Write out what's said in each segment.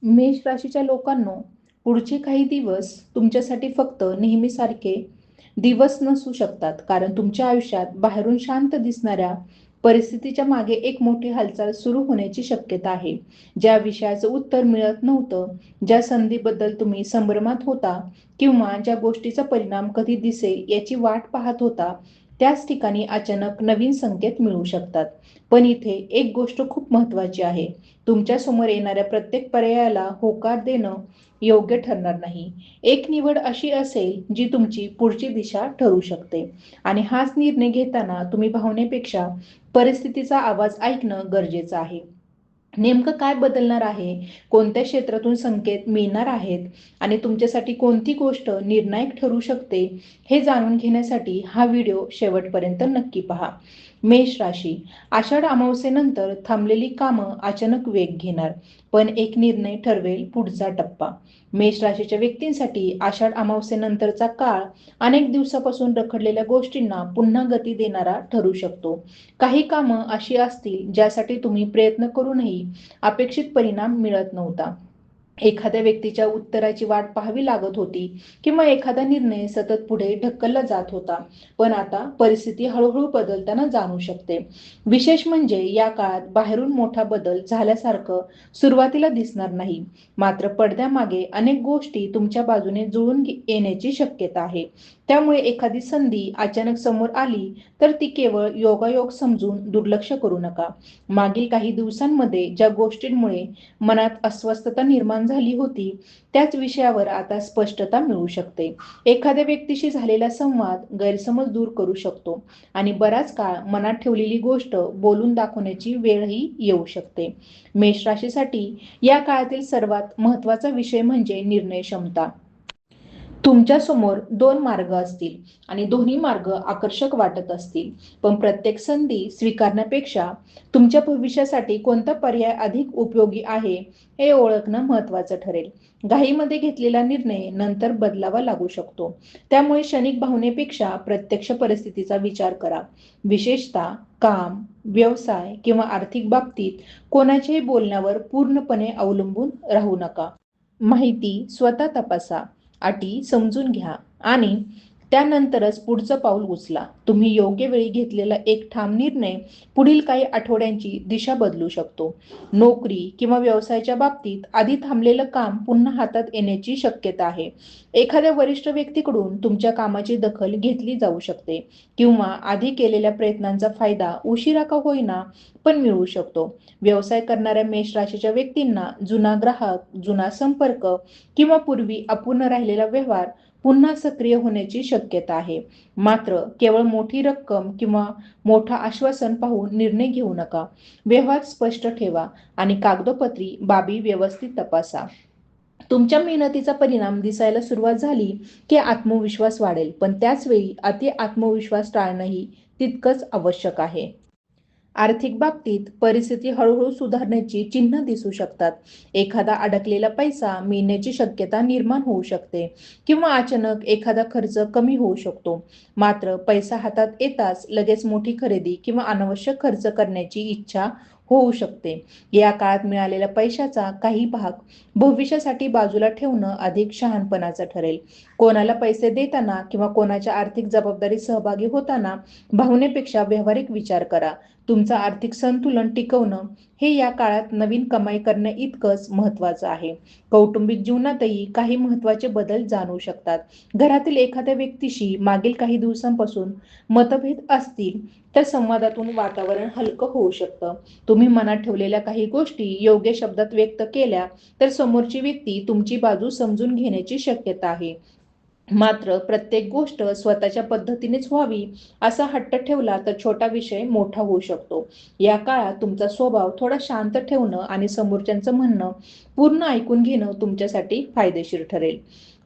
मेष राशीच्या लोकांनो, पुढचे काही दिवस तुमच्यासाठी फक्त नेहमीसारखे दिवस नसू शकतात. कारण तुमच्या आयुष्यात बाहेरून शांत दिसणाऱ्या परिस्थितीच्या मागे एक मोठी हालचाल सुरू होण्याची शक्यता आहे. ज्या विषयाचं उत्तर मिळत नव्हतं, ज्या संधीबद्दल तुम्ही संभ्रमात होता किंवा ज्या गोष्टीचा परिणाम कधी दिसेल याची वाट पाहत होता, त्याच ठिकाणी अचानक नवीन संकेत मिळू शकतात. पण इथे एक गोष्ट खूप महत्त्वाची आहे. तुमच्या समोर येणाऱ्या प्रत्येक पर्यायाला होकार देणं योग्य ठरणार नाही. एक निवड अशी असेल जी तुमची पुढची दिशा ठरू शकते. आणि हाच निर्णय घेताना तुम्ही भावनेपेक्षा परिस्थितीचा आवाज ऐकणं गरजेचं आहे. नेमकं काय बदलणार आहे, कोणत्या क्षेत्रातून संकेत मिळणार आहेत आणि तुमच्यासाठी कोणती गोष्ट निर्णायक ठरू शकते, हे जाणून घेण्यासाठी हा व्हिडिओ शेवटपर्यंत नक्की पहा. मेष राशी, आषाढ अमावस्येनंतर थांबलेली कामं अचानक वेग घेणार, पण एक निर्णय ठरवेल पुढचा टप्पा. मेष राशीच्या व्यक्तींसाठी आषाढ अमावस्येनंतरचा काळ अनेक दिवसापासून रखडलेल्या गोष्टींना पुन्हा गती देणारा ठरू शकतो. काही कामं अशी असतील ज्यासाठी तुम्ही प्रयत्न करूनही अपेक्षित परिणाम मिळत नव्हता. एखाद्या व्यक्तीच्या उत्तराची वाट पाहावी लागत होती किंवा एखादा निर्णय सतत पुढे ढकलला जात होता. पण आता परिस्थिती हळूहळू बदलताना जाणू शकते. विशेष म्हणजे या काळात बाहेरून मोठा बदल झाल्यासारखं सुरुवातीला दिसणार नाही. मात्र पडद्यामागे अनेक गोष्टी तुमच्या बाजूने जुळून येण्याची शक्यता आहे. त्यामुळे एखादी संधी अचानक समोर आली तर ती केवळ योगायोग समजून दुर्लक्ष करू नका. मागील काही दिवसांमध्ये ज्या गोष्टींमुळे मनात अस्वस्थता निर्माण झाली होती, त्याच विषयावर आता स्पष्टता मिळू शकते. एखाद्या व्यक्तीशी झालेला संवाद गैरसमज दूर करू शकतो आणि बराच काळ मनात ठेवलेली गोष्ट बोलून दाखवण्याची वेळही येऊ शकते. मेष राशीसाठी या काळातील सर्वात महत्त्वाचा विषय म्हणजे निर्णय क्षमता. तुमच्या समोर दोन मार्ग असतील आणि दोन्ही मार्ग आकर्षक वाटत असतील. पण प्रत्येक संधी स्वीकारण्यापेक्षा तुमच्या भविष्यासाठी कोणता पर्याय अधिक उपयोगी आहे हे ओळखणं महत्त्वाचं ठरेल. घाईमध्ये घेतलेला निर्णय नंतर बदलावा लागू शकतो. त्यामुळे क्षणिक भावनेपेक्षा प्रत्यक्ष परिस्थितीचा विचार करा. विशेषतः काम, व्यवसाय किंवा आर्थिक बाबतीत कोणाच्याही बोलण्यावर पूर्णपणे अवलंबून राहू नका. माहिती स्वतः तपासा, अटी समजून घ्या आणि त्यानंतरच पुढचं पाऊल उचला. तुम्ही योग्य वेळी घेतलेला एक ठाम निर्णय पुढील काही आठवड्यांची दिशा बदलू शकतो. नोकरी किंवा व्यवसायाच्या बाबतीत आधी थांबलेलं काम पुन्हा हातात येण्याची शक्यता आहे. एखाद्या वरिष्ठ व्यक्तीकडून तुमच्या कामाची दखल घेतली जाऊ शकते किंवा आधी केलेल्या प्रयत्नांचा फायदा उशिरा का होईना पण मिळू शकतो. व्यवसाय करणाऱ्या मेष राशीच्या व्यक्तींना जुना ग्राहक, जुना संपर्क किंवा पूर्वी अपूर्ण राहिलेला व्यवहार पुन्हा सक्रिय होण्याची शक्यता आहे. मात्र केवळ मोठी रक्कम किंवा मोठा आश्वासन पाहून निर्णय घेऊ नका. व्यवहार स्पष्ट ठेवा आणि कागदोपत्री बाबी व्यवस्थित तपासा. तुमच्या मेहनतीचा परिणाम दिसायला सुरुवात झाली की आत्मविश्वास वाढेल, पण त्याच वेळी अति आत्मविश्वास टाळणंही तितकंच आवश्यक आहे. आर्थिक बाबतीत परिस्थिती हळूहळू सुधारण्याची चिन्ह दिसू शकतात. एखादा अडकलेला पैसा मिळण्याची शक्यता निर्माण होऊ शकते किंवा अचानक एखादा खर्च कमी होऊ शकतो. मात्र पैसा हातात येताच लगेच मोठी खरेदी किंवा अनावश्यक खर्च करण्याची इच्छा होऊ शकते. या काळात मिळालेल्या पैशाचा काही भाग भविष्यासाठी बाजूला ठेवणं अधिक शहाणपणाचं ठरेल. कोणाला पैसे देताना किंवा कोणाच्या आर्थिक जबाबदारीत सहभागी होताना भावनेपेक्षा व्यावहारिक विचार करा. तुमचं आर्थिक संतुलन टिकवणं हे या काळात नवीन कमाई करण्या इतकंच महत्त्वाचं आहे. कौटुंबिक जीवनातही काही महत्त्वाचे बदल जाणवू शकतात. घरातील एखाद्या व्यक्तीशी मागील काही दिवसांपासून मतभेद असतील तर संवादातून वातावरण हलकं होऊ शकतं. तुम्ही मनात ठेवलेल्या काही गोष्टी योग्य शब्दात व्यक्त केल्या तर समोरची व्यक्ती तुमची बाजू समजून घेण्याची शक्यता आहे. मात्र प्रत्येक गोष्ट स्वतःच्या पद्धतीनेच व्हावी असा हट्ट ठेवला तर छोटा विषय मोठा होऊ शकतो. या काळात तुमचा स्वभाव थोडा शांत ठेवणं आणि समोरच्यांचं म्हणणं पूर्ण ऐकून घेणं तुमच्यासाठी फायदेशीर ठरेल.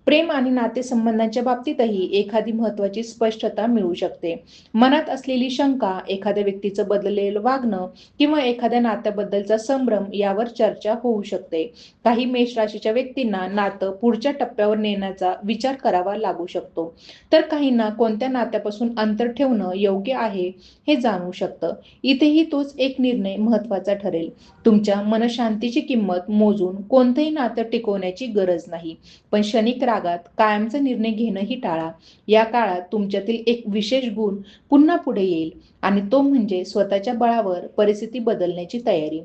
प्रेम आणि नातेसंबंधांच्या बाबतीतही एखादी महत्त्वाची स्पष्टता मिळू शकते. मनात असलेली शंका, एखाद्या व्यक्तीचं बदललेलं वागणं किंवा एखाद्या नात्याबद्दलचा संभ्रम यावर चर्चा होऊ शकते. काही मेष राशीच्या व्यक्तींना नातं पुढच्या टप्प्यावर नेण्याचा विचार करावा लागू शकतो, तर काहींना कोणत्या नात्यापासून अंतर ठेवणं योग्य आहे हे जाणवू शकतं. इथेही तोच एक निर्णय महत्त्वाचा ठरेल. तुमच्या मनशांतीची किंमत मोजून कोणतंही नातं टिकवण्याची गरज नाही, पण क्षणिक रागात कायमचा निर्णय घेणंही टाळा. या काळात तुमच्यातील एक विशेष गुण पुन्हा पुढे येईल आणि तो म्हणजे स्वतःच्या बळावर परिस्थिती बदलण्याची तयारी.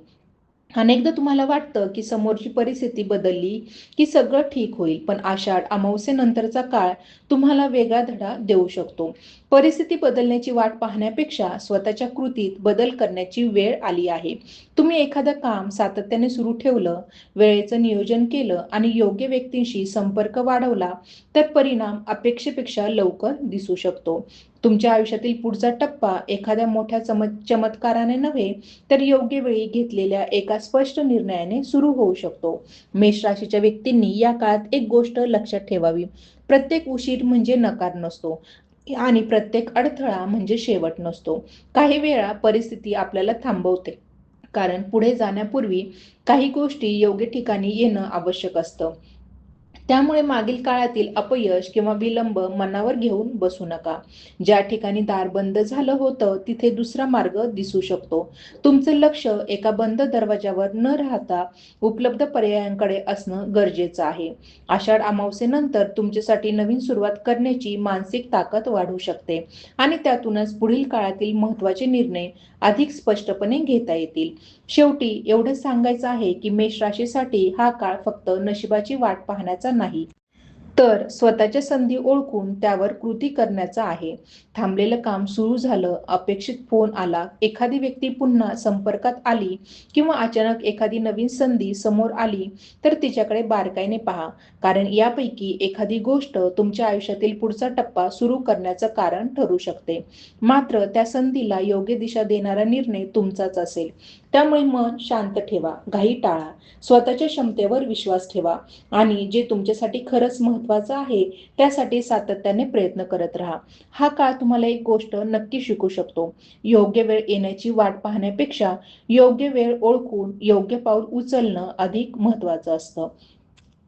अनेकदा तुम्हाला वाटतं की समोरची परिस्थिती बदलली की सगळं ठीक होईल, पण आषाढ अमावस्येनंतरचा काळ तुम्हाला वेगळा धडा देऊ शकतो. परिस्थिती बदलण्याची वाट पाहण्यापेक्षा स्वतःच्या कृतीत बदल करण्याची वेळ आली आहे. तुम्ही एखादं काम सातत्याने सुरू ठेवलं, वेळेचं नियोजन केलं आणि योग्य व्यक्तींशी संपर्क वाढवला, तर परिणाम अपेक्षेपेक्षा लवकर दिसू शकतो. तुमच्या आयुष्यातील पुढचा टप्पा एखाद्या मोठ्या चमत्काराने नव्हे, तर योग्य वेळी घेतलेल्या एका स्पष्ट निर्णयाने सुरू होऊ शकतो. मेष राशीच्या व्यक्तींनी या काळात एक गोष्ट लक्षात ठेवावी: प्रत्येक उशीर म्हणजे नकार नसतो आणि प्रत्येक अडथळा म्हणजे शेवट नसतो. काही वेळा परिस्थिती आपल्याला थांबवते, कारण पुढे जाण्यापूर्वी काही गोष्टी योग्य ठिकाणी येणं आवश्यक असतं. त्यामुळे मागील काळातील अपयश किंवा विलंब मनावर घेऊन बसू नका. ज्या ठिकाणी दार बंद झालं होतं तिथे दुसरा मार्ग दिसू शकतो. तुमचं लक्ष एका बंद दरवाजावर न राहता उपलब्ध पर्यायांकडे असणं गरजेचं आहे. आषाढ अमावस्येनंतर तुमच्यासाठी नवीन सुरुवात करण्याची मानसिक ताकद वाढू शकते आणि त्यातूनच पुढील काळातील महत्त्वाचे निर्णय अधिक स्पष्टपणे घेता येतील. शेवटी एवढंच सांगायचं आहे की मेष राशीसाठी हा काळ फक्त नशिबाची वाट पाहण्याचा नाही, तर स्वतःच्या संधी ओळखून त्यावर कृती करण्याचा आहे. थांबलेलं काम सुरू झालं, अपेक्षित फोन आला, एखादी व्यक्ती पुन्हा संपर्कात आली किंवा अचानक एखादी नवीन संधी समोर आली, तर तिच्याकडे बारकाईने पहा, कारण यापैकी एखादी गोष्ट तुमच्या आयुष्यातील पुढचा टप्पा सुरू करण्याचं कारण ठरू शकते. मात्र त्या संधीला योग्य दिशा देणारा निर्णय तुमचाच असेल. त्यामुळे मन शांत ठेवा, घाई टाळा, स्वतःच्या क्षमतेवर विश्वास ठेवा आणि जे तुमच्यासाठी खरंच महत्त्वाचं आहे त्यासाठी सातत्याने प्रयत्न करत राहा. हा काळ तुम्हाला एक गोष्ट नक्की शिकू शकतो: योग्य वेळ येण्याची वाट पाहण्यापेक्षा योग्य वेळ ओळखून योग्य पाऊल उचलणं अधिक महत्त्वाचं असतं.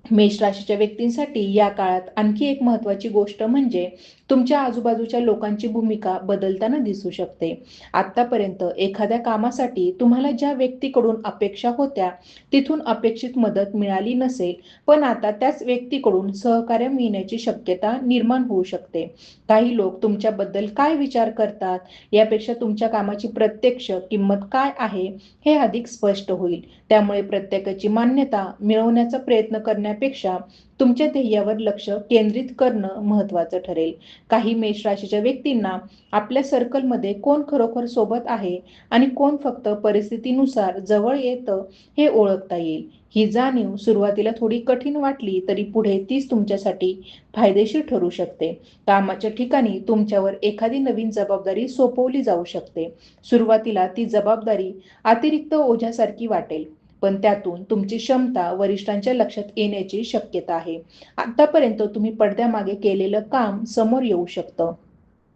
मेष राशीच्या व्यक्तींसाठी या काळात आणखी एक महत्त्वाची गोष्ट म्हणजे तुमच्या आजूबाजूच्या लोकांची भूमिका बदलताना दिसू शकते. आतापर्यंत एखाद्या कामासाठी तुम्हाला ज्या व्यक्तीकडून अपेक्षा होत्या तिथून अपेक्षित मदत मिळाली नसेल, पण आता त्याच व्यक्तीकडून सहकार्य मिळण्याची शक्यता निर्माण होऊ शकते. काही लोक तुमच्याबद्दल काय विचार करतात यापेक्षा तुमच्या कामाची प्रत्यक्ष किंमत काय आहे हे अधिक स्पष्ट होईल. त्यामुळे प्रत्येकाची मान्यता मिळवण्याचा प्रयत्न करण्यापेक्षा तुमच्या ध्येयावर लक्ष केंद्रित करणं महत्त्वाचं ठरेल. काही मेष राशीच्या व्यक्तींना आपल्या सर्कलमध्ये कोण खरोखर सोबत आहे आणि कोण फक्त परिस्थितीनुसार जवळ येतं हे ओळखता येईल. ही जाणीव सुरुवातीला थोडी कठीण वाटली तरी पुढे तीच तुमच्यासाठी फायदेशीर ठरू शकते. कामाच्या ठिकाणी तुमच्यावर एखादी नवीन जबाबदारी सोपवली जाऊ शकते. सुरुवातीला ती जबाबदारी अतिरिक्त ओझ्यासारखी वाटेल, पण त्यातून तुमची क्षमता वरिष्ठांच्या लक्षात येण्याची शक्यता आहे. आतापर्यंत तुम्ही पडद्यामागे केलेलं काम समोर येऊ शकतं.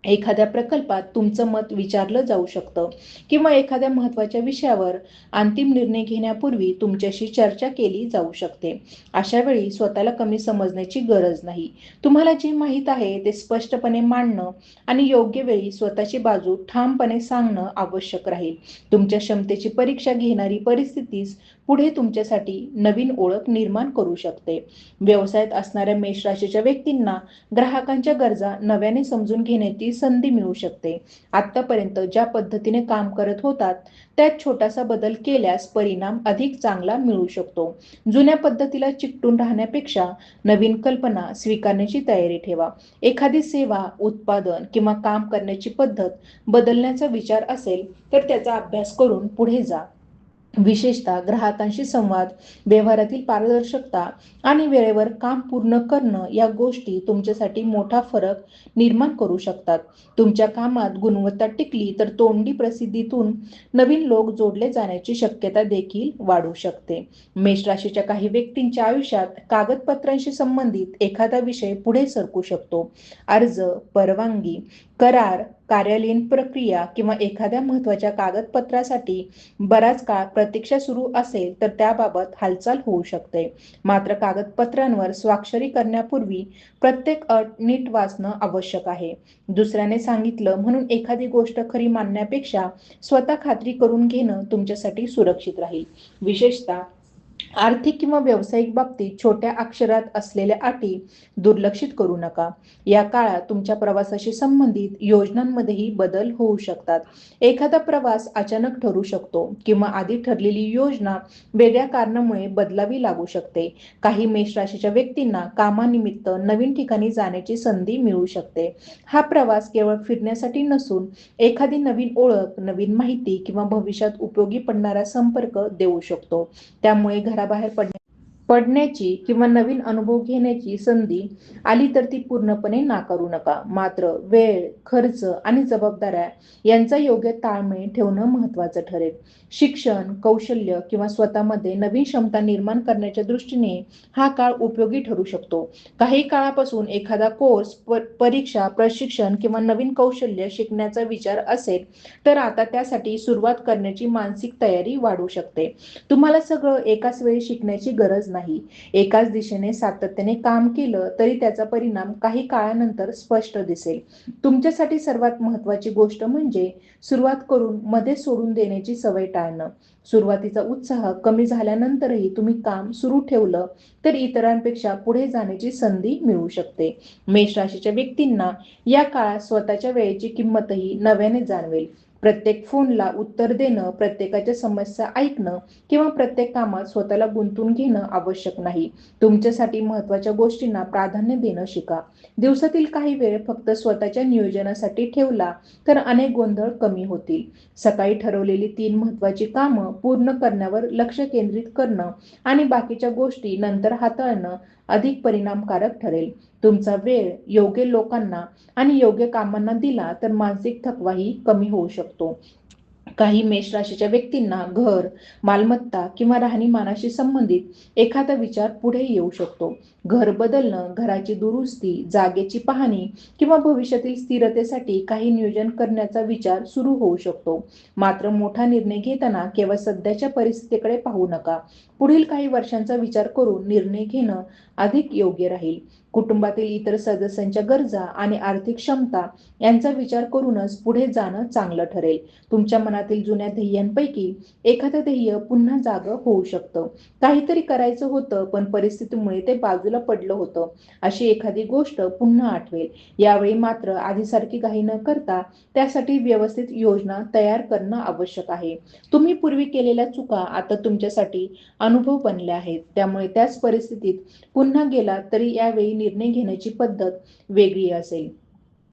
एखाद्या प्रकल्पात तुमचं मत विचारलं जाऊ शकतं किंवा एखाद्या महत्त्वाच्या विषयावर अंतिम निर्णय घेण्यापूर्वी तुमच्याशी चर्चा केली जाऊ शकते. अशा वेळी स्वतःला कमी समजण्याची गरज नाही. तुम्हाला जे माहीत आहे ते स्पष्टपणे मांडणं आणि योग्य वेळी स्वतःची बाजू ठामपणे सांगणं आवश्यक राहील. तुमच्या क्षमतेची परीक्षा घेणारी परिस्थितीच पुढे तुमच्यासाठी नवीन ओळख निर्माण करू शकते. व्यवसायात असणाऱ्या मेष राशीच्या व्यक्तींना ग्राहकांच्या गरजा नव्याने समजून घेण्याची संधी मिळू शकते. आतापर्यंत ज्या पद्धतीने काम करत होतात त्यात छोटासा बदल केल्यास परिणाम अधिक चांगला मिळू शकतो. जुन्या पद्धतीला चिकटून राहण्यापेक्षा नवीन कल्पना स्वीकारण्याची तयारी ठेवा. एखादी सेवा, उत्पादन किंवा काम करण्याची पद्धत बदलण्याचा विचार असेल तर त्याचा अभ्यास करून पुढे जा. विशेषतः ग्राहकांशी संवाद, व्यवहारातील पारदर्शकता आणि वेळेवर काम पूर्ण करणं या गोष्टी तुमच्यासाठी मोठा फरक निर्माण करू शकतात. तुमच्या कामात गुणवत्ता टिकली तर तोंडी प्रसिद्धीतून नवीन लोक जोडले जाण्याची शक्यता देखील वाढू शकते. मेष राशीच्या काही व्यक्तींच्या आयुष्यात कागदपत्रांशी संबंधित एखादा विषय पुढे सरकू शकतो. अर्ज, परवानगी, करार, कार्यालयीन प्रक्रिया किंवा एखाद्या महत्त्वाच्या कागदपत्रासाठी बराच काळ प्रतीक्षा सुरू असेल तर त्याबाबत हालचाल होऊ शकते. मात्र कागदपत्रांवर स्वाक्षरी करण्यापूर्वी प्रत्येक अट नीट वाचणं आवश्यक आहे. दुसऱ्याने सांगितलं म्हणून एखादी गोष्ट खरी मानण्यापेक्षा स्वतः खात्री करून घेणं तुमच्यासाठी सुरक्षित राहील. विशेषतः आर्थिक किंवा व्यावसायिक बाबतीत छोट्या अक्षरात असलेल्या अटी दुर्लक्षित करू नका. या काळात तुमच्या प्रवासाशी संबंधित योजनांमध्येही बदल होऊ शकतात. एखादा प्रवास अचानक ठरू शकतो किंवा आधी ठरलेली योजना वेगळ्या कारणामुळे बदलावी लागू शकते. काही मेष राशीच्या व्यक्तींना कामानिमित्त नवीन ठिकाणी जाण्याची संधी मिळू शकते. हा प्रवास केवळ फिरण्यासाठी नसून एखादी नवीन ओळख, नवीन माहिती किंवा भविष्यात उपयोगी पडणारा संपर्क देऊ शकतो. त्यामुळे घराबाहेर पडण्याची किंवा नवीन अनुभव घेण्याची संधी आली तर ती पूर्णपणे नाकारू नका. मात्र वेळ, खर्च आणि जबाबदाऱ्या यांचा योग्य ताळमेळ ठेवणं महत्त्वाचं ठरेल. शिक्षण, कौशल्य किंवा स्वतःमध्ये नवीन क्षमता निर्माण करण्याच्या दृष्टीने हा काळ उपयोगी ठरू शकतो. काही काळापासून एखादा कोर्स, परीक्षा, प्रशिक्षण किंवा नवीन कौशल्य शिकण्याचा विचार असेल तर आता त्यासाठी सुरुवात करण्याची मानसिक तयारी वाढू शकते. तुम्हाला सगळं एकाच वेळी शिकण्याची गरज नाही. एकाच दिशेने सातत्याने काम केलं तरी त्याचा परिणाम काही काळानंतर स्पष्ट दिसेल. तुमच्यासाठी सर्वात महत्त्वाची गोष्ट म्हणजे सुरुवात करून मध्ये सोडून देण्याची सवय टाळणं. सुरुवातीचा उत्साह कमी झाल्यानंतरही तुम्ही काम सुरू ठेवलं तर इतरांपेक्षा पुढे जाण्याची संधी मिळू शकते. मेष राशीच्या व्यक्तींना या काळात स्वतःच्या वेळेची किंमतही नव्याने जाणवेल. प्रत्येक फोनला उत्तर देणं, प्रत्येकाच्या समस्या ऐकणं किंवा प्रत्येक कामात स्वतःला गुंतवून घेणं आवश्यक नाही. तुमच्यासाठी महत्त्वाच्या गोष्टींना प्राधान्य देणं शिका. दिवसातील काही वेळ फक्त स्वतःच्या नियोजनासाठी ठेवला तर अनेक गोंधळ कमी होतील. सकाळी ठरवलेली 3 महत्त्वाची कामं पूर्ण करण्यावर लक्ष केंद्रित करणं आणि बाकीच्या गोष्टी नंतर हाताळणं अधिक परिणामकारक ठरेल. तुमचा वेळ योग्य लोकांना आणि योग्य कामांना दिला तर मानसिक थकवाही कमी होऊ शकतो. काही मेष राशीच्या व्यक्तींना घर, मालमत्ता किंवा राहणीमानाशी संबंधित एखादा विचार पुढे येऊ शकतो. घर बदलणं, घराची दुरुस्ती, जागेची पाहणी किंवा भविष्यातील स्थिरतेसाठी काही नियोजन करण्याचा विचार सुरू होऊ शकतो. मात्र मोठा निर्णय घेताना केवळ सध्याच्या परिस्थितीकडे पाहू नका. पुढील काही वर्षांचा विचार करून निर्णय घेणं अधिक योग्य राहील. कुटुंबातील इतर सदस्यांच्या गरजा आणि आर्थिक क्षमता यांचा विचार करूनच पुढे जाणं चांगलं ठरेल. तुमच्या मनातील जुन्या ध्येयांपैकी एखादं ध्येय पुन्हा जागं होऊ शकतं. काहीतरी करायचं होतं पण परिस्थितीमुळे ते बाजूला पडलं होतं अशी एखादी गोष्ट पुन्हा आठवेल. यावेळी मात्र आधीसारखी घाई न करता त्यासाठी व्यवस्थित योजना तयार करणं आवश्यक आहे. तुम्ही पूर्वी केलेल्या चुका आता तुमच्यासाठी अनुभव बनल्या आहेत. त्यामुळे त्याच परिस्थितीत पुन्हा गेला तरी यावेळी निर्णय घेण्याची पद्धत वेगळी असेल.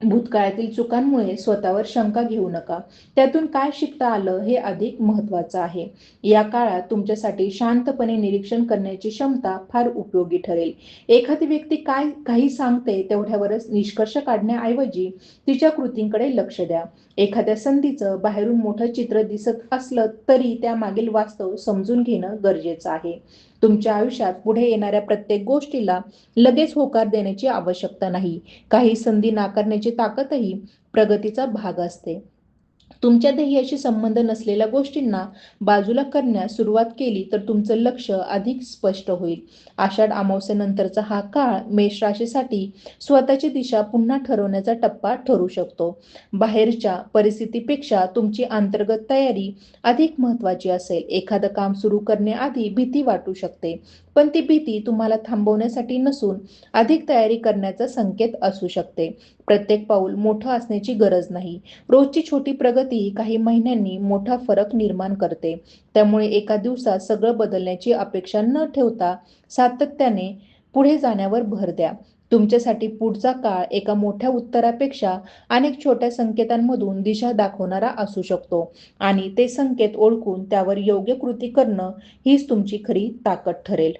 भूतकाळातील चुकांमुळे स्वतःवर शंका घेऊ नका. त्यातून काय शिकता आलं हे अधिक महत्त्वाचं आहे. या काळात तुमच्यासाठी शांतपणे निरीक्षण करण्याची क्षमता फार उपयोगी ठरेल. एखादी व्यक्ती काही सांगते तेवढ्यावरच निष्कर्ष काढण्याऐवजी तिच्या कृतींकडे लक्ष द्या. एखाद्या संधीचं बाहेरून मोठं चित्र दिसत असलं तरी त्यामागील वास्तव समजून घेणं गरजेचं आहे. तुमच्या आयुष्यात पुढे येणाऱ्या प्रत्येक गोष्टीला लगेच होकार देण्याची आवश्यकता नाही. काही संधी नाकारण्याची ताकदही प्रगतीचा भाग असते. तुमच्या ध्येयाशी संबंध नसलेल्या गोष्टींना बाजूला करण्यास सुरुवात केली तर तुमचं लक्ष अधिक स्पष्ट होईल. आषाढ अमावस्येनंतरचा हा काळ मेष राशीसाठी स्वतःची दिशा पुन्हा ठरवण्याचा टप्पा ठरू शकतो. बाहेरच्या परिस्थितीपेक्षा तुमची अंतर्गत तयारी अधिक महत्त्वाची असेल. एखादं काम सुरू करण्याआधी भीती वाटू शकते, पण ती भीती तुम्हाला थांबवण्यासाठी नसून अधिक तयारी करण्याचा संकेत असू शकते. प्रत्येक पाऊल मोठं असण्याची गरज नाही. रोजची छोटी प्रगती काही महिन्यांनी मोठा फरक निर्माण करते. त्यामुळे एका दिवसात सगळं बदलण्याची अपेक्षा न ठेवता सातत्याने पुढे जाण्यावर भर द्या. तुमच्यासाठी पुढचा काळ एका मोठ्या उत्तरापेक्षा अनेक छोट्या संकेतांमधून दिशा दाखवणारा असू शकतो आणि ते संकेत ओळखून त्यावर योग्य कृती करणं हीच तुमची खरी ताकद ठरेल.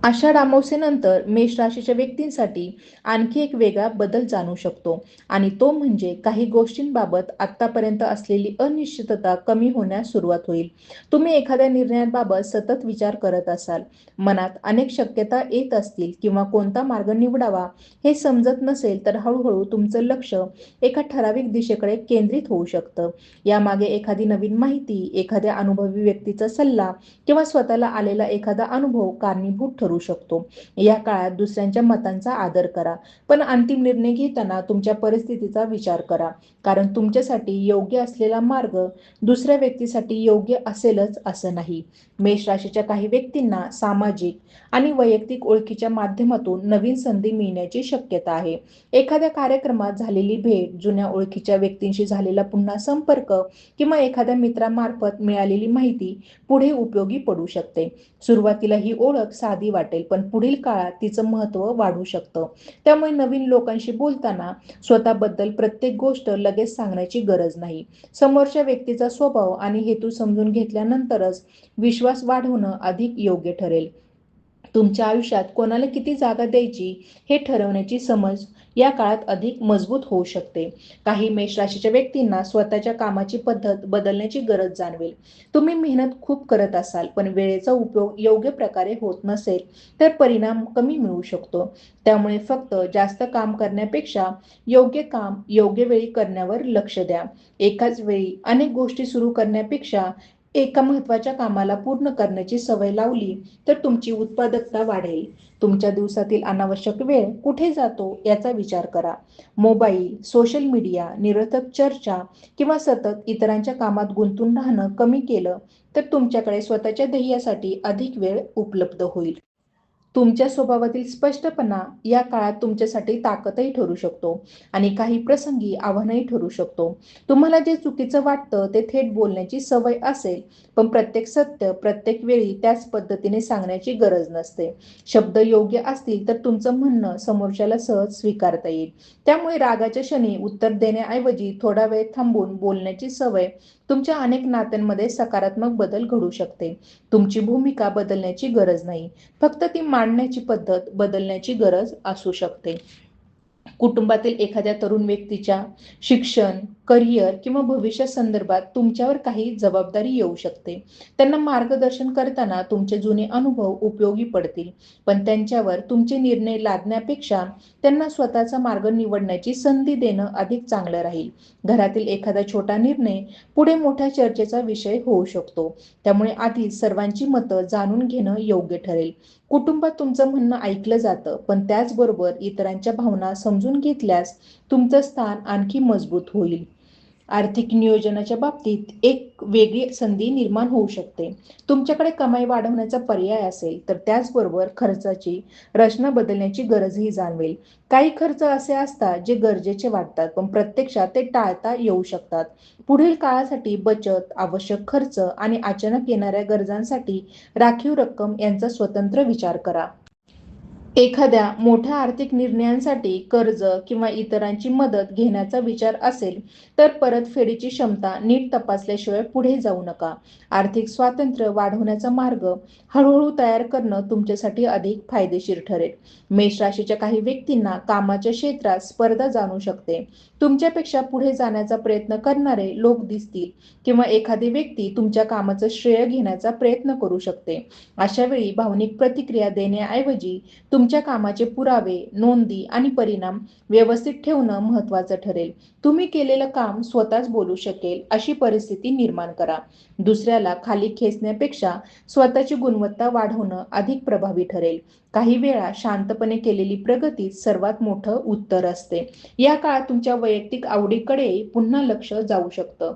आषाढ अमावस्येनंतर मेष राशीच्या व्यक्तींसाठी आणखी एक वेगळा बदल जाणू शकतो आणि तो म्हणजे काही गोष्टींबाबत आतापर्यंत असलेली अनिश्चितता कमी होण्यास सुरुवात होईल. तुम्ही एखाद्या निर्णयांबाबत सतत विचार करत असाल, मनात अनेक शक्यता येत असतील किंवा कोणता मार्ग निवडावा हे समजत नसेल, तर हळूहळू तुमचं लक्ष एका ठराविक दिशेकडे केंद्रित होऊ शकतं. यामागे एखादी नवीन माहिती, एखाद्या अनुभवी व्यक्तीचा सल्ला किंवा स्वतःला आलेला एखादा अनुभव कारणीभूत ठरू शकतो. या काळात दुसऱ्यांच्या मतांचा आदर करा, पण अंतिम निर्णय घेताना तुमच्या परिस्थितीचा विचार करा, कारण तुमच्यासाठी योग्य असलेला मार्ग दुसऱ्या व्यक्तीसाठी योग्य असेलच असं नाही. मेष राशीच्या काही व्यक्तींना सामाजिक आणि वैयक्तिक ओळखीच्या माध्यमातून नवीन संधी मिळण्याची शक्यता आहे. एखाद्या कार्यक्रमात झालेली भेट, जुन्या ओळखीच्या व्यक्तींशी झालेला पुन्हा संपर्क किंवा एखाद्या मित्रामार्फत मिळालेली माहिती पुढे उपयोगी पडू शकते. सुरुवातीला ही ओळख साधी वाटेल, पण पुढील काळात तिचं महत्त्व वाढू शकतं. त्यामुळे नवीन लोकांशी बोलताना स्वतःबद्दल प्रत्येक गोष्ट लगेच सांगण्याची गरज नाही. समोरच्या व्यक्तीचा स्वभाव आणि हेतू समजून घेतल्यानंतरच विश्वास वाढवणं अधिक योग्य ठरेल. तुमच्या आयुष्यात कोणाला किती जागा द्यायची हे ठरवण्याची समज या काळात अधिक मजबूत होऊ शकते. काही मेष राशीच्या व्यक्तींना स्वतःच्या कामाची पद्धत बदलण्याची गरज जाणवेल. तुम्ही मेहनत खूप करत असाल, पण वेळेचा उपयोग योग्य प्रकारे होत नसेल, तर परिणाम कमी मिळू शकतो. त्यामुळे फक्त जास्त काम करण्यापेक्षा योग्य काम योग्य वेळी करण्यावर लक्ष द्या. एकाच वेळी अनेक गोष्टी सुरू करण्यापेक्षा एका महत्त्वाच्या कामाला पूर्ण करण्याची सवय लावली तर तुमची उत्पादकता वाढेल. तुमच्या दिवसातील अनावश्यक वेळ कुठे जातो याचा विचार करा. मोबाईल, सोशल मीडिया, निरर्थक चर्चा किंवा सतत इतरांच्या कामात गुंतून राहणं कमी केलं तर तुमच्याकडे स्वतःच्या ध्येयासाठी अधिक वेळ उपलब्ध होईल. तुमच्या स्वभावातील स्पष्टपणा या काळात तुमच्यासाठी ताकदही ठरू शकतो आणि काही प्रसंगी आव्हानही ठरू शकतो. तुम्हाला जे चुकीचं वाटतं ते थेट बोलण्याची सवय असेल, पण प्रत्येक सत्य प्रत्येक वेळी त्याच पद्धतीने सांगण्याची गरज नसते. शब्द योग्य असतील तर तुमचं म्हणणं समोरच्याला सहज स्वीकारता येईल. त्यामुळे रागाच्या क्षणी उत्तर देण्याऐवजी थोडा वेळ थांबून बोलण्याची सवय तुमच्या अनेक नात्यांमध्ये सकारात्मक बदल घडू शकते. तुमची भूमिका बदलण्याची गरज नाही, फक्त ती मांडण्याची पद्धत बदलण्याची गरज असू शकते. कुटुंबातील एखाद्या तरुण व्यक्तीच्या शिक्षण, करिअर किंवा भविष्यासंदर्भात तुमच्यावर काही जबाबदारी येऊ शकते. त्यांना मार्गदर्शन करताना तुमचे जुने अनुभव उपयोगी पडतील, पण त्यांच्यावर तुमचे निर्णय लादण्यापेक्षा त्यांना स्वतःचा मार्ग निवडण्याची संधी देणं अधिक चांगलं राहील. घरातील एखादा छोटा निर्णय पुढे मोठ्या चर्चेचा विषय होऊ शकतो. त्यामुळे आधीच सर्वांची मतं जाणून घेणं योग्य ठरेल. कुटुंबात तुमचं म्हणणं ऐकलं जातं, पण त्याचबरोबर इतरांच्या भावना समजून घेतल्यास तुमचं स्थान आणखी मजबूत होईल. आर्थिक नियोजनाच्या बाबतीत एक वेगळी संधी निर्माण होऊ शकते. तुमच्याकडे कमाई वाढवण्याचा पर्याय असेल, तर त्याचबरोबर खर्चाची रचना बदलण्याची गरजही जाणवेल. काही खर्च असे असतात जे गरजेचे वाटतात, पण प्रत्यक्षात ते टाळता येऊ शकतात. पुढील काळासाठी बचत, आवश्यक खर्च आणि अचानक येणाऱ्या गरजांसाठी राखीव रक्कम यांचा स्वतंत्र विचार करा. एखाद्या मोठ्या आर्थिक निर्णयांसाठी कर्ज किंवा इतरांची मदत घेण्याचा विचार असेल, तर परतफेडीची क्षमता नीट तपासल्याशिवाय पुढे जाऊ नका. आर्थिक स्वातंत्र्य वाढवण्याचा मार्ग हळूहळू तयार करणं तुमच्यासाठी अधिक फायदेशीर ठरेल. मेष राशीच्या काही व्यक्तींना कामाच्या क्षेत्रात स्पर्धा जाणू शकते. तुमच्यापेक्षा पुढे जाण्याचा प्रयत्न करणारे लोक दिसतील किंवा एखादी व्यक्ती तुमच्या कामाचं श्रेय घेण्याचा प्रयत्न करू शकते. अशा वेळी भावनिक प्रतिक्रिया देण्याऐवजी तुमच्या कामाचे पुरावे, नोंदी आणि परिणाम व्यवस्थित ठेवणं महत्त्वाचं ठरेल. तुम्ही केलेलं काम स्वतःच बोलू शकेल अशी परिस्थिती निर्माण करा. दुसऱ्याला खाली खेचण्यापेक्षा स्वतःची गुणवत्ता वाढवणं अधिक प्रभावी ठरेल. काही वेळा शांतपणे केलेली प्रगती सर्वात मोठं उत्तर असते. या काळात तुमच्या वैयक्तिक आवडीकडे पुन्हा लक्ष जाऊ शकतं.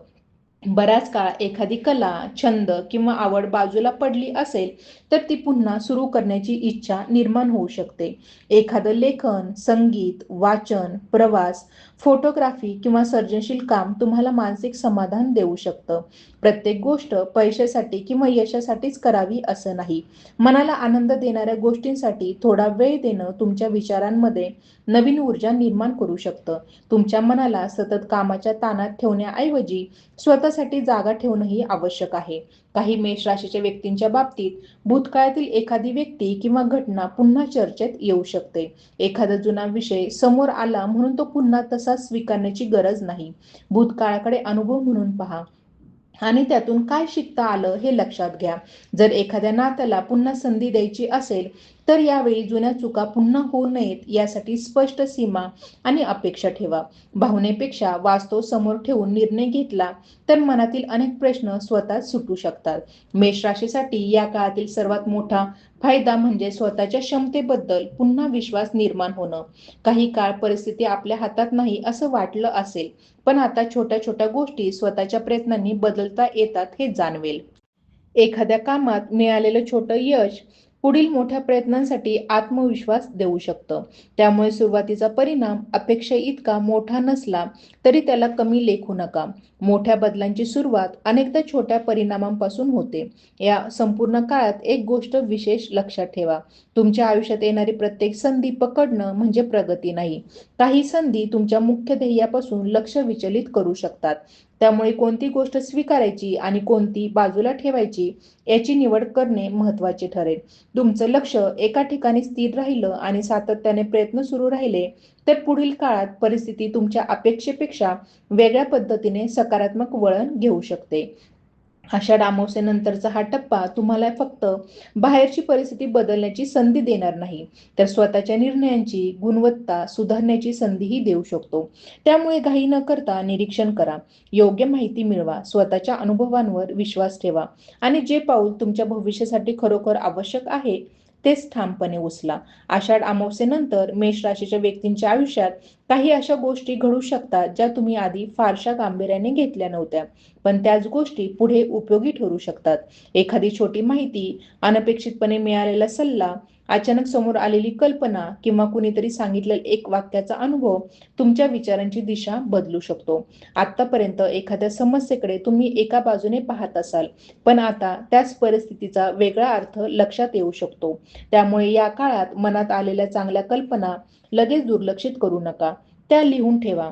बराच काळ एखादी कला, छंद किंवा आवड बाजूला पडली असेल, तर ती पुन्हा सुरू करण्याची इच्छा निर्माण होऊ शकते. एखादं लेखन, संगीत, वाचन, प्रवास, फोटोग्राफी किंवा सर्जनशील काम तुम्हाला मानसिक समाधान देऊ शकतं. प्रत्येक गोष्ट पैशासाठी किंवा यशासाठीच करावी असं नाही. मनाला आनंद देणाऱ्या गोष्टींसाठी थोडा वेळ देणं तुमच्या विचारांमध्ये नवीन ऊर्जा निर्माण करू शकतं. तुमच्या मनाला सतत कामाच्या ताणात ठेवण्याऐवजी स्वतःसाठी जागा ठेवणंही आवश्यक आहे. काही मेष राशीच्या व्यक्तींच्या बाबतीत भूतकाळातील एखादी व्यक्ती किंवा घटना पुन्हा चर्चेत येऊ शकते. एखादा जुना विषय समोर आला म्हणून तो पुन्हा तसाच स्वीकारण्याची गरज नाही. भूतकाळाकडे अनुभव म्हणून पहा आणि त्यातून काय शिकता आलं हे लक्षात घ्या. जर एखाद्या नात्याला पुन्हा संधी द्यायची असेल तर यावेळी जुन्या चुका पुन्हा होऊ नयेत यासाठी स्पष्ट सीमा आणि अपेक्षा ठेवा. भावनेपेक्षा वास्तव समोर ठेवून निर्णय घेतला तर मनातील अनेक प्रश्न स्वतःच सुटू शकतात. मेष राशीसाठी या काळातील सर्वात मोठा फायदा म्हणजे स्वतःच्या क्षमतेबद्दल पुन्हा विश्वास निर्माण होणं. काही काळ परिस्थिती आपल्या हातात नाही असं वाटलं असेल, पण आता छोट्या छोट्या गोष्टी स्वतःच्या प्रयत्नांनी बदलता येतात हे जाणवेल. एखाद्या कामात मिळालेलं छोटं यश पुढील मोठ्या प्रयत्नांसाठी आत्मविश्वास देऊ शकतं. त्यामुळे सुरुवातीचा परिणाम अपेक्षा इतका मोठा नसला तरी त्याला कमी लेखू नका. मोठ्या बदलांची सुरुवात अनेकदा छोट्या परिणामांपासून होते. या संपूर्ण काळात एक गोष्ट विशेष लक्षात ठेवा. तुमच्या आयुष्यात येणारी प्रत्येक संधी पकडणं म्हणजे प्रगती नाही. काही संधी तुमच्या मुख्य ध्येयापासून लक्ष विचलित करू शकतात. त्यामुळे कोणती गोष्ट स्वीकारायची आणि कोणती बाजूला ठेवायची याची निवड करणे महत्त्वाचे ठरेल. तुमचं लक्ष एका ठिकाणी स्थिर राहिलं आणि सातत्याने प्रयत्न सुरू राहिले तर पुढील काळात परिस्थिती तुमच्या अपेक्षेपेक्षा वेगळ्या पद्धतीने सकारात्मक वळण घेऊ शकते. आषाढ अमावस्येनंतरचा हा टप्पा तुम्हाला फक्त बाहेरची परिस्थिती बदलण्याची संधी देणार नाही, तर स्वतःच्या निर्णयांची गुणवत्ता सुधारण्याची संधीही देऊ शकतो. त्यामुळे घाई न करता निरीक्षण करा, योग्य माहिती मिळवा, स्वतःच्या अनुभवांवर विश्वास ठेवा आणि जे पाऊल तुमच्या भविष्यासाठी खरोखर आवश्यक आहे तेच ठामपणे उचला. आषाढ अमावस्येनंतर मेष राशीच्या व्यक्तींच्या आयुष्यात काही अशा गोष्टी घडू शकतात ज्या तुम्ही आधी फारशा गांभीर्याने घेतल्या नव्हत्या, पण त्याच गोष्टी पुढे उपयोगी ठरू शकतात. एखादी छोटी माहिती, अनपेक्षितपणे मिळालेला सल्ला, अचानक समोर आलेली कल्पना किंवा कुणीतरी सांगितलेला एक वाक्याचा अनुभव तुमच्या विचारांची दिशा बदलू शकतो. आतापर्यंत एखाद्या समस्येकडे तुम्ही एका बाजूने पाहत असाल, पण आता त्याच परिस्थितीचा वेगळा अर्थ लक्षात येऊ शकतो. त्यामुळे या काळात मनात आलेल्या चांगल्या कल्पना लगेच दुर्लक्षित करू नका. त्या लिहून ठेवा,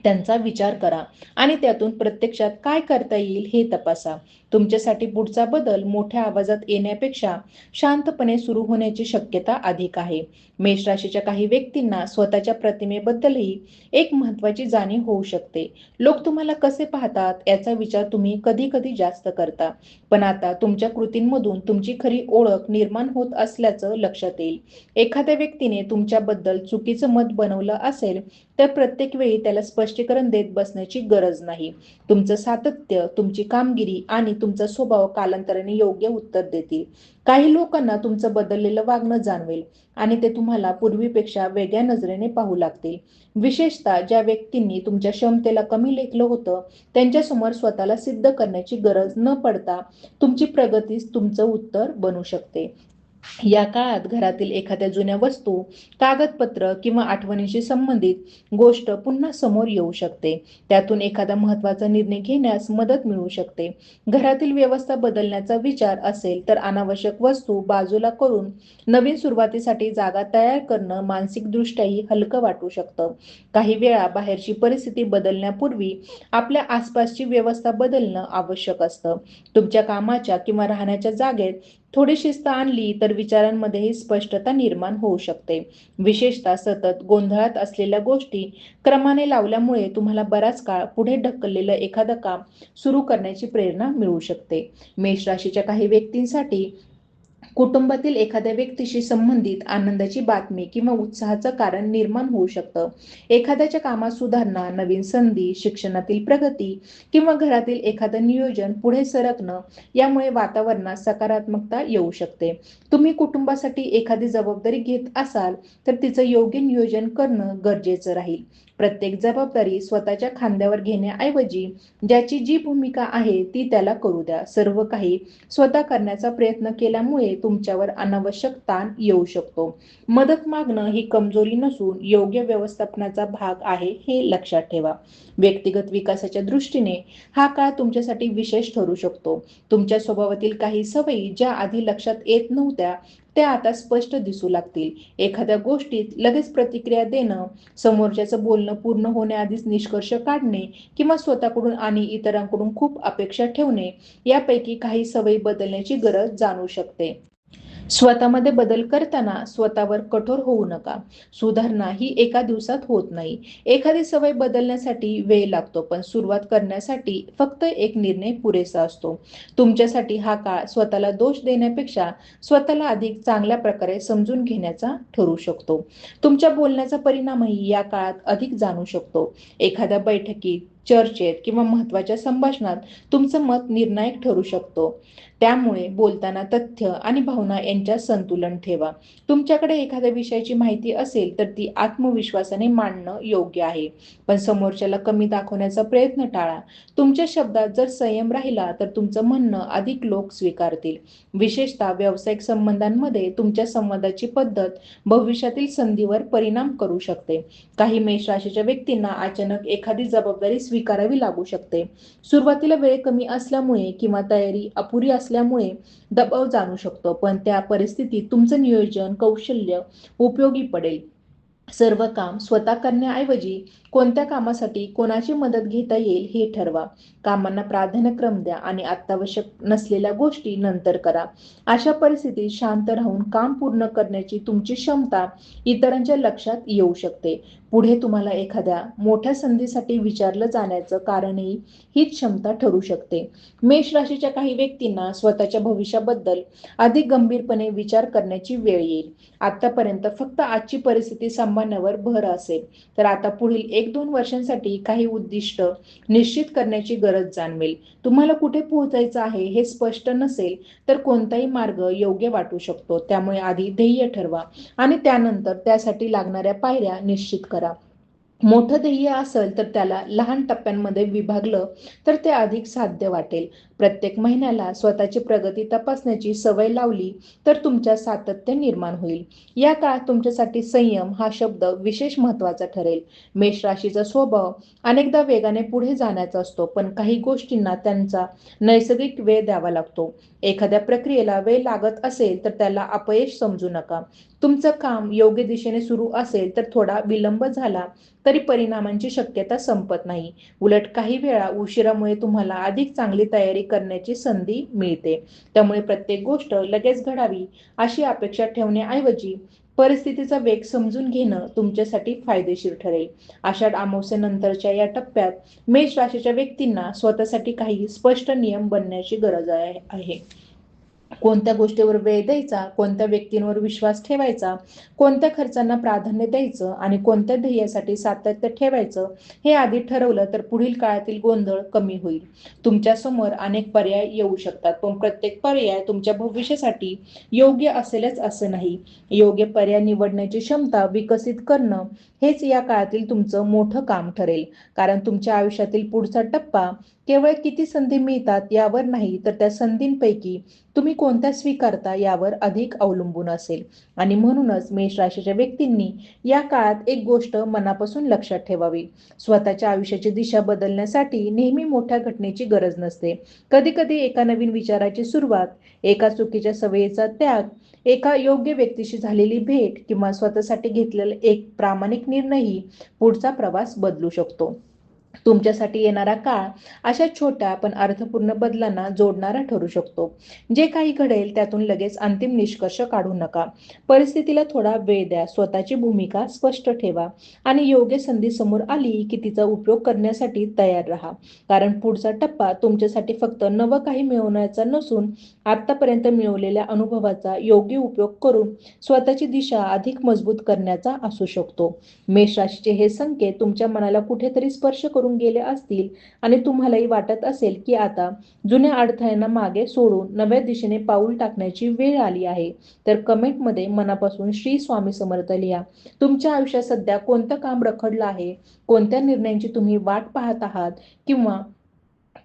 त्यांचा विचार करा आणि त्यातून प्रत्यक्षात काय करता येईल हे तपासा. तुमच्यासाठी पुढचा बदल मोठ्या आवाजात येण्यापेक्षा शांतपणे सुरू होण्याची शक्यता अधिक आहे. मेष राशीच्या काही व्यक्तींना स्वतःच्या प्रतिमेबद्दलही एक महत्त्वाची जाणीव होऊ शकते. लोक तुम्हाला कसे पाहतात याचा विचार तुम्ही कधी कधी जास्त करता, पण आता तुमच्या कृतींमधून तुमची खरी ओळख निर्माण होत असल्याचं लक्षात येईल. एखाद्या व्यक्तीने तुमच्याबद्दल चुकीचं मत बनवलं असेल तर प्रत्येक वेळी त्याला स्पष्टीकरण देत बसण्याची गरज नाही. तुमचं सातत्य, तुमची कामगिरी आणि तुमचा स्वभाव कालांतराने योग्य उत्तर देतील. काही लोकांना तुमचं बदललेलं वागणं जाणवेल आणि ते तुम्हाला पूर्वीपेक्षा वेगळ्या नजरेने पाहू लागतील. विशेषतः ज्या व्यक्तींनी तुमच्या क्षमतेला कमी लेखलं होतं त्यांच्यासमोर स्वतःला सिद्ध करण्याची गरज न पडता तुमची प्रगतीच तुमचं उत्तर बनू शकते. या काळात घरातील एखाद्या जुन्या वस्तू, कागदपत्र किंवा आठवणींशी संबंधित गोष्ट पुन्हा समोर येऊ शकते. त्यातून एखादा महत्त्वाचा निर्णय घेण्यास मदत मिळू शकते. घरातील व्यवस्था बदलण्याचा विचार असेल तर अनावश्यक वस्तू बाजूला करून नवीन सुरुवातीसाठी जागा तयार करणं मानसिकदृष्ट्याही हलकं वाटू शकतं. काही वेळा बाहेरची परिस्थिती बदलण्यापूर्वी आपल्या आसपासची व्यवस्था बदलणं आवश्यक असतं. तुमच्या कामाच्या किंवा राहण्याच्या जागेत थोडी शिस्त आणली तर विचारांमध्येही स्पष्टता निर्माण होऊ शकते. विशेषतः सतत गोंधळात असलेल्या गोष्टी क्रमाने लावल्यामुळे तुम्हाला बराच काळ पुढे ढकललेलं एखादं काम सुरू करण्याची प्रेरणा मिळू शकते. मेष राशीच्या काही व्यक्तींसाठी कुटुंबातील एखाद्या व्यक्तीशी संबंधित आनंदाची बातमी किंवा उत्साहाचं कारण निर्माण होऊ शकतं. एखाद्याच्या कामात सुधारणा, नवीन संधी, शिक्षणातील प्रगती किंवा घरातील एखादं नियोजन पुढे सरकणं यामुळे वातावरणात सकारात्मकता येऊ शकते. तुम्ही कुटुंबासाठी एखादी जबाबदारी घेत असाल तर तिचं योग्य नियोजन करणं गरजेचं राहील. प्रत्येक जबाबदारी स्वतःच्या खांद्यावर घेण्याऐवजी ज्याची जी भूमिका आहे ती त्याला करू द्या. सर्व काही स्वतः करण्याचा प्रयत्न केल्यामुळे तुमच्यावर अनावश्यक ताण येऊ शकतो. मदत मागणं ही कमजोरी नसून योग्य व्यवस्थापनाचा भाग आहे हे लक्षात ठेवा. व्यक्तिगत विकासाच्या दृष्टीने हा काळ तुमच्यासाठी विशेष ठरू शकतो. तुमच्या स्वभावातील काही सवयी ज्या आधी लक्षात येत नव्हत्या त्या आता स्पष्ट दिसू लागतील. एखाद्या गोष्टीत लगेच प्रतिक्रिया देणं, समोरच्याचं बोलणं पूर्ण होण्याआधीच निष्कर्ष काढणे किंवा स्वतःकडून आणि इतरांकडून खूप अपेक्षा ठेवणे यापैकी काही सवयी बदलण्याची गरज जाणवू शकते. स्वतःमध्ये बदल करताना स्वतःवर कठोर होऊ नका. सुधारणा ही एका दिवसात होत नाही. एखादी सवय बदलण्यासाठी वेळ लागतो, पण सुरुवात करण्यासाठी फक्त एक निर्णय पुरेसा असतो. तुमच्यासाठी हा काळ स्वतःला दोष देण्यापेक्षा स्वतःला अधिक चांगल्या प्रकारे समजून घेण्याचा ठरू शकतो. तुमच्या बोलण्याचा परिणामही या काळात अधिक जाणू शकतो. एखाद्या बैठकीत, चर्चेत किंवा महत्त्वाच्या संभाषणात तुमचं मत निर्णायक ठरू शकतो. त्यामुळे बोलताना तथ्य आणि भावना यांच्यात संतुलन ठेवा. तुमच्याकडे एखाद्या विषयाची माहिती असेल तर ती आत्मविश्वासाने मांडणं योग्य आहे, पण समोरच्याला कमी दाखवण्याचा प्रयत्न टाळा. तुमच्या शब्दात जर संयम राहिला तर तुमचं म्हणणं अधिक लोक स्वीकारतील. विशेषतः व्यावसायिक संबंधांमध्ये तुमच्या संवादाची पद्धत भविष्यातील संधीवर परिणाम करू शकते. काही मेष राशीच्या व्यक्तींना अचानक एखादी जबाबदारी स्वीकारावी लागू शकते. सुरुवातीला वेळ कमी असल्यामुळे किंवा तयारी अपुरी असल्यामुळे दबाव जाणू शकतो, पण त्या परिस्थितीत तुमचं नियोजन कौशल्य उपयोगी पडेल. सर्व काम स्वतः करण्याऐवजी कोणत्या कामासाठी कोणाची मदत घेता येईल हे ठरवा. कामांना प्राधान्यक्रम द्या आणि अत्यावश्यक नसलेल्या गोष्टी नंतर करा. अशा परिस्थितीत शांत राहून काम पूर्ण करण्याची तुमची क्षमता इतरांच्या लक्षात येऊ शकते. पुढे तुम्हाला एखाद्या मोठ्या संधीसाठी विचारलं जाण्याचं कारणही हीच क्षमता ठरू शकते. मेष राशीच्या काही व्यक्तींना स्वतःच्या भविष्याबद्दल अधिक गंभीरपणे विचार करण्याची वेळ येईल. आतापर्यंत फक्त आजची परिस्थिती सांभाळण्यावर भर असेल, तर आता पुढील 1-2 वर्षांसाठी काही उद्दिष्ट निश्चित करण्याची गरज जाणवेल. तुम्हाला कुठे पोहोचायचं आहे हे स्पष्ट नसेल तर कोणताही मार्ग योग्य वाटू शकतो. त्यामुळे आधी ध्येय ठरवा आणि त्यानंतर त्यासाठी लागणाऱ्या पायऱ्या निश्चित करा. मोठं ध्येय असेल तर त्याला लहान टप्प्यांमध्ये विभागलं तर ते अधिक साध्य वाटेल. प्रत्येक महिन्याला स्वतःची प्रगती तपासण्याची सवय लावली तर तुमच्यात सातत्य निर्माण होईल. या काळात तुमच्यासाठी संयम हा शब्द विशेष महत्त्वाचा ठरेल. मेष राशीचा स्वभाव अनेकदा वेगाने पुढे जाण्याचा असतो, पण काही गोष्टींना त्यांचा नैसर्गिक वेळ द्यावा लागतो. एखाद्या प्रक्रियेला वेळ लागत असेल तर त्याला अपयश समजू नका. तुमचं काम योग्य दिशेने सुरू असेल तर थोडा विलंब झाला तरी परिणामांची शक्यता संपत नाही. उलट काही वेळा उशिरामुळे तुम्हाला अधिक चांगली तयारी करण्याची संधी मिळते. त्यामुळे प्रत्येक गोष्ट लगेच घडावी अशी अपेक्षा ठेवण्याऐवजी परिस्थितीचा वेग समजून घेणं तुमच्यासाठी फायदेशीर ठरेल. आषाढ अमावस्येनंतरच्या या टप्प्यात मेष राशीच्या व्यक्तींना स्वतःसाठी काही स्पष्ट नियम बनण्याची गरज आहे. कोणत्या गोष्टीवर वेळ द्यायचा, कोणत्या व्यक्तींवर विश्वास ठेवायचा, कोणत्या खर्चांना प्राधान्य द्यायचं आणि कोणत्या ध्येयासाठी सातत्य ठेवायचं हे आधी ठरवलं तर पुढील काळातील गोंधळ कमी होईल. तुमच्यासमोर अनेक पर्याय येऊ शकतात, पण प्रत्येक पर्याय तुमच्या भविष्यासाठी योग्य असेलच असं नाही. योग्य पर्याय निवडण्याची क्षमता विकसित करणं हेच या काळातील तुमचं मोठं काम ठरेल. कारण तुमच्या आयुष्यातील पुढचा टप्पा केवळ किती संधी मिळतात यावर नाही, तर त्या संधींपैकी तुम्ही कोणत्या स्वीकारता यावर अधिक अवलंबून असेल. आणि म्हणूनच मेष राशीच्या व्यक्तींनी या काळात एक गोष्ट मनापासून लक्षात ठेवावी. स्वतःच्या आयुष्याची दिशा बदलण्यासाठी नेहमी मोठ्या घटनेची गरज नसते. कधी कधी एका नवीन विचाराची सुरुवात, एका चुकीच्या सवयीचा त्याग, एका योग्य व्यक्तीशी झालेली भेट किंवा स्वतःसाठी घेतलेला एक प्रामाणिक निर्णयही पुढचा प्रवास बदलू शकतो. तुमच्यासाठी येणारा काळ अशा छोट्या पण अर्थपूर्ण बदलांना जोडणारा ठरू शकतो. जे काही घडेल त्यातून लगेच अंतिम निष्कर्ष काढू नका. परिस्थितीला थोडा वेळ द्या, स्वतःची भूमिका स्पष्ट ठेवा आणि योग्य संधी समोर आली की तिचा उपयोग करण्यासाठी तयार राहा. कारण पुढचा टप्पा तुमच्यासाठी फक्त नवं काही मिळवण्याचा नसून आतापर्यंत मिळवलेल्या अनुभवाचा योग्य उपयोग करून स्वतःची दिशा अधिक मजबूत करण्याचा असू शकतो. मेष राशीचे हे संकेत तुमच्या मनाला कुठेतरी स्पर्श करून गेले असतील आणि तुम्हालाही वाटत असेल की आता जुन्या अडथळ्यांना मागे सोडून नव्या दिशेने पाऊल टाकण्याची वेळ आली आहे, तर कमेंटमध्ये मनापासून श्री स्वामी समर्थ लिहा. तुमच्या आयुष्यात सध्या कोणतं काम रखडलं आहे, कोणत्या निर्णयांची तुम्ही वाट पाहत आहात किंवा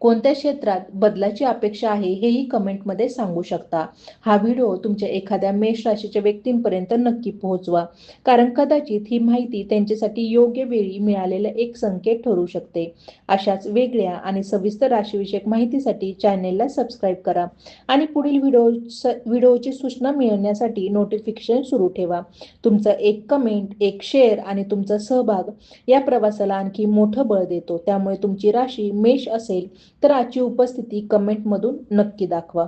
कोणत्या क्षेत्रात बदलाची अपेक्षा आहे हेही कमेंटमध्ये सांगू शकता. हा व्हिडिओ तुमच्या एखाद्या मेष राशीच्या व्यक्तींपर्यंत नक्की पोहोचवा, कारण कदाचित ही माहिती त्यांच्यासाठी योग्य वेळी मिळालेला एक संकेत ठरू शकते. अशाच वेगळ्या आणि सविस्तर राशीविषयक माहितीसाठी चॅनेलला सबस्क्राईब करा आणि पुढील व्हिडिओची सूचना मिळवण्यासाठी नोटिफिकेशन सुरू ठेवा. तुमचं एक कमेंट, एक शेअर आणि तुमचा सहभाग या प्रवासाला आणखी मोठं बळ देतो. त्यामुळे तुमची राशी मेष असेल तर आजची उपस्थिती कमेंटमधून नक्की दाखवा.